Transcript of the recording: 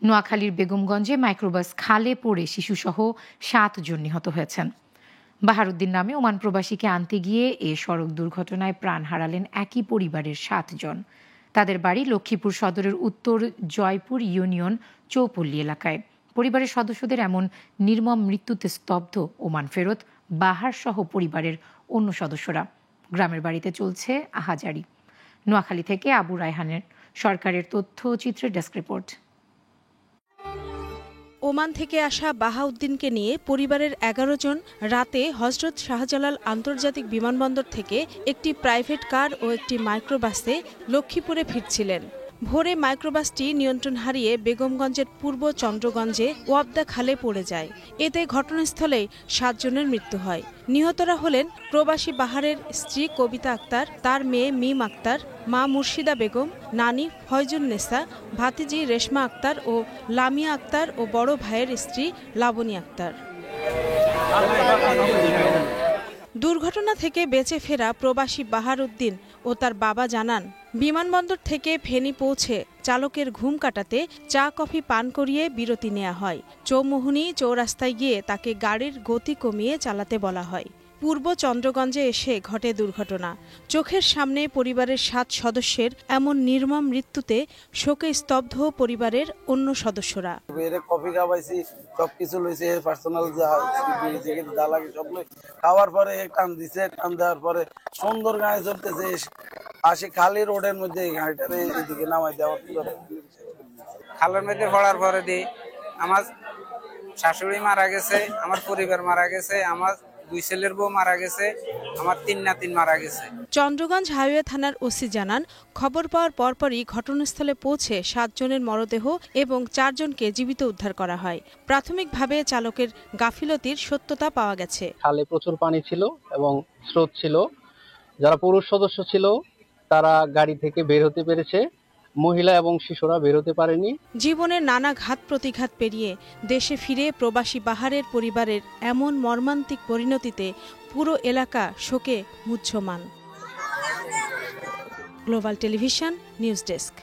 নোয়াখালীর বেগমগঞ্জে মাইক্রোবাস খালে পড়ে শিশুসহ 7 জন নিহত হয়েছেন। বাহারুদ্দিন নামে ওমান প্রবাসীকে আনতে গিয়ে এ সড়ক দুর্ঘটনায় প্রাণ হারালেন একই পরিবারের 7 জন। তাদের বাড়ি লক্ষ্মীপুর সদরের উত্তর জয়পুর ইউনিয়ন চৌপল্লী এলাকায়। পরিবারের সদস্যদের এমন নির্মম মৃত্যুতে স্তব্ধ ওমান ফেরত বাহার সহ পরিবারের অন্য সদস্যরা। গ্রামের বাড়িতে চলছে আহাজারি। নোয়াখালী থেকে আবু রায়হানের সরকারের তথ্যচিত্রের ডেস্ক রিপোর্ট। ওমান থেকে আসা বাহাউদ্দিনকে নিয়ে পরিবারের 11 জন রাতে হজরত শাহজালাল আন্তর্জাতিক বিমানবন্দর থেকে একটি প্রাইভেট কার ও একটি মাইক্রোবাসে লক্ষ্মীপুরে ফিরছিলেন। ভোরে মাইক্রোবাসটি নিয়ন্ত্রণ হারিয়ে বেগমগঞ্জের পূর্ব চন্দ্রগঞ্জে ওয়াবদা খালে পড়ে যায়। এতে ঘটনাস্থলেই 7 জনের মৃত্যু হয়। নিহতরা হলেন প্রবাসী বাহারের স্ত্রী কবিতা আক্তার, তার মেয়ে মিম আক্তার, মা মুর্শিদা বেগম, নানি ফয়জুন্নেসা, ভাতিজি রেশমা আক্তার ও লামিয়া আক্তার ও বড় ভাইয়ের স্ত্রী লাবণী আক্তার। দুর্ঘটনা থেকে বেঁচে ফেরা প্রবাসী বাহারুদ্দিন ও তার বাবা জানান, বিমানবন্দর থেকে ফেনী পৌঁছে চালকের ঘুম কাটাতে চা কফি পান করিয়ে বিরতি নেওয়া হয়। চৌমুহনী চৌরাস্তায় গিয়ে তাকে গাড়ির গতি কমিয়ে চালাতে বলা হয়। পূর্ব চন্দ্রগঞ্জে এসে ঘটে দুর্ঘটনা। চোখের সামনে পরিবারের 7 সদস্যের এমন নির্মম মৃত্যুতে শোকে স্তব্ধ পরিবারের অন্য সদস্যরা। কফি খাওয়াইছি, সবকিছু লইছে, পার্সোনাল যা লাগে সব খাওয়ার পরে টান দিছে, টান দেওয়ার পরে সুন্দর গাড়ি চলতেছে, আসে খালি রোডের মধ্যে গাড়িটারে এদিকে নামাই দেওয়া। খালের মধ্যে পড়ার পরে দিয়ে আমার শাশুড়ি মারা গেছে, আমার পরিবার মারা গেছে, আমার 2 ছেলের বউ মারা গেছে, আমার 3 নাতিন মারা গেছে। চন্দ্রগঞ্জ হাইওয়ে থানার ওসি জানান, খবর পাওয়ার পরপরই ঘটনাস্থলে পৌঁছে 7 জনের মরদেহ এবং 4 জনকে জীবিত উদ্ধার করা হয়। প্রাথমিকভাবে চালকের গাফিলতির সত্যতা পাওয়া গেছে। খালে প্রচুর পানি ছিল এবং স্রোত ছিল। যারা পুরুষ সদস্য ছিল তারা গাড়ি থেকে বের হতে পেরেছে, মহিলা এবং শিশুরা বের হতে পারেনি। জীবনের নানা ঘাত প্রতিঘাত পেরিয়ে দেশে ফিরে প্রবাসী বাহারের পরিবারের এমন মর্মান্তিক পরিণতিতে পুরো এলাকা শোকে মুহ্যমান। Global television news desk.